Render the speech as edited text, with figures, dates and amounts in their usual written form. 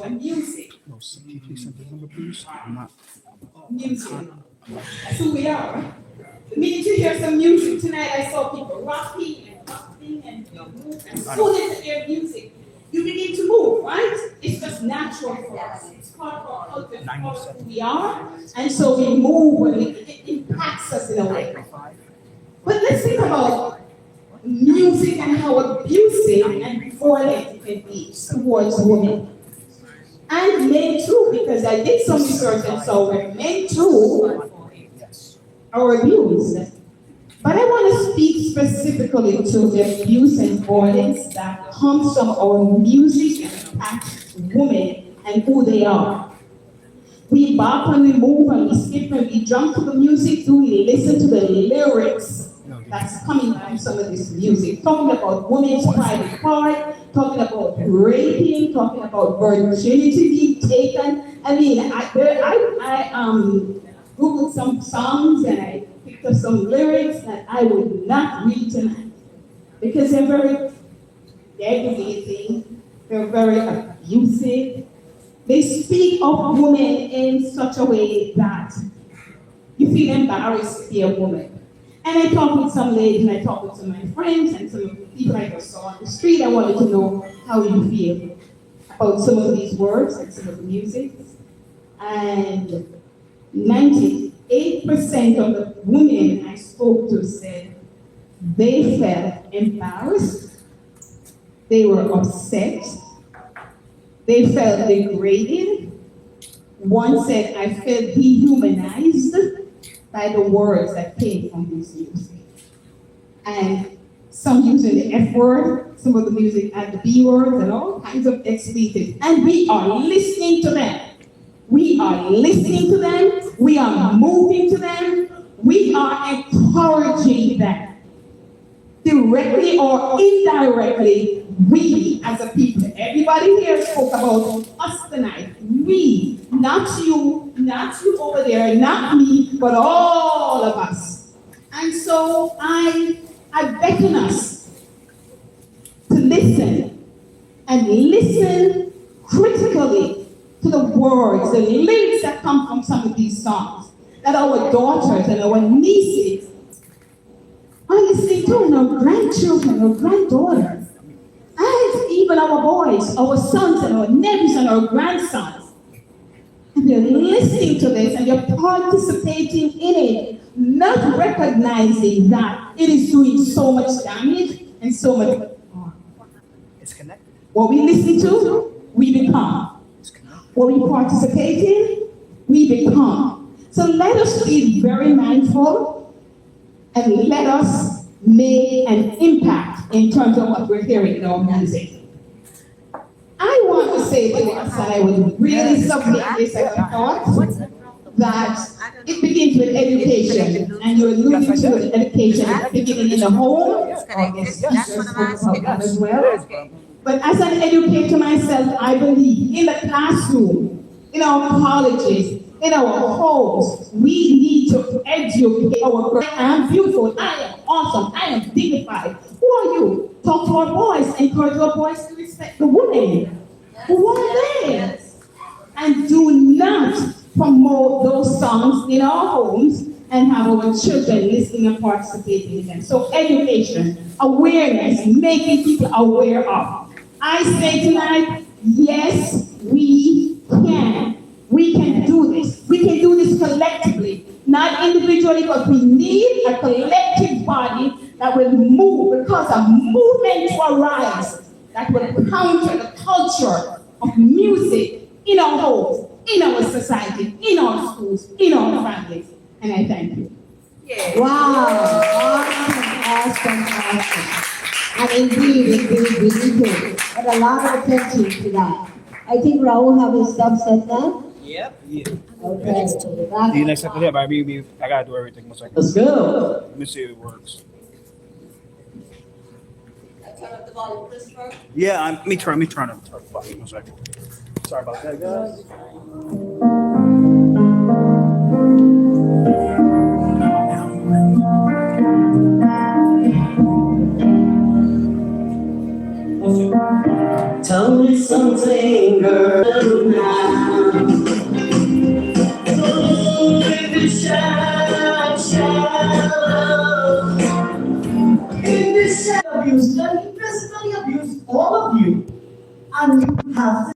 music. No, can you please send the number, please? I'm not. Music. That's who we are. The minute you hear some music tonight, I saw people rocking and bumping and moving. As soon as you hear music, you begin to move, right? It's just natural for us. It's part of our culture, it's part of who we are. And so we move and it impacts us in a way. But let's think about music and how abusive and violent it can be towards women. And men too, because I did some research and saw where men too are abused. But I want to speak specifically to the abuse and violence that comes from our music and impacts women and who they are. We bop and we move and we skip and we jump to the music. Do we listen to the lyrics that's coming from some of this music? Talking about women's private part, talking about raping, talking about virginity being taken. I mean, I Googled some songs and I picked up some lyrics that I would not read tonight because they're very degrading, they're very abusive. They speak of women in such a way that you feel embarrassed to be a woman. And I talked with some ladies, and I talked with some of my friends, and some of the people I just saw on the street. I wanted to know how you feel about some of these words and some of the music. And 98% of the women I spoke to said they felt embarrassed, they were upset, they felt degraded. One said, I felt dehumanized by the words that came from this music. And some using the F word, some of the music and the B words and all kinds of expletives. And we are listening to them. We are listening to them. We are moving to them. We are encouraging them. Directly or indirectly, we as a people, everybody here spoke about us tonight. We, not you over there, not me, but all of us. And so I beckon us to listen and listen critically to the words, the lyrics that come from some of these songs that our daughters and our nieces are listening to, and our grandchildren, our granddaughters, and even our boys, our sons and our nephews and our grandsons. And they're listening to this and they're participating in it, not recognizing that it is doing so much damage and so much harm. It's connected. What we listen to, we become. What we participate in, we become. So let us be very mindful and let us make an impact in terms of what we're hearing in our music. I want to say to us, and I would really submit this as a thought, that it begins with education, and you're alluding to education beginning in the home, as well. But as an educator myself, I believe in the classroom, in our colleges, in our homes, we need to educate our. I am beautiful, I am awesome, I am dignified. Who are you? Talk to our boys, encourage our boys to respect the women. Who are they? And do not promote those songs in our homes and have our children listening and participating in them. So education, awareness, making people aware of. I say tonight, yes, we can. We can do this. We can do this collectively, not individually, but we need a collective body that will move, because a movement will arise that will counter the culture of music in our homes, in our society, in our schools, in our families. And I thank you. Yeah. Wow. Awesome. And indeed, we need to put a lot of attention to that. I think Raul have his stuff set now. Yep. Yeah. Okay. See you next episode. I gotta do everything. 1 second. Let's go. Let me see if it works. Turn up the volume, Christopher. Yeah, let me turn up the volume. 1 second. Sorry about that, guys. Tell doing something, girl, now. Oh, in the shadow, in the shadow, abuse, let me personally abuse all of you, and you have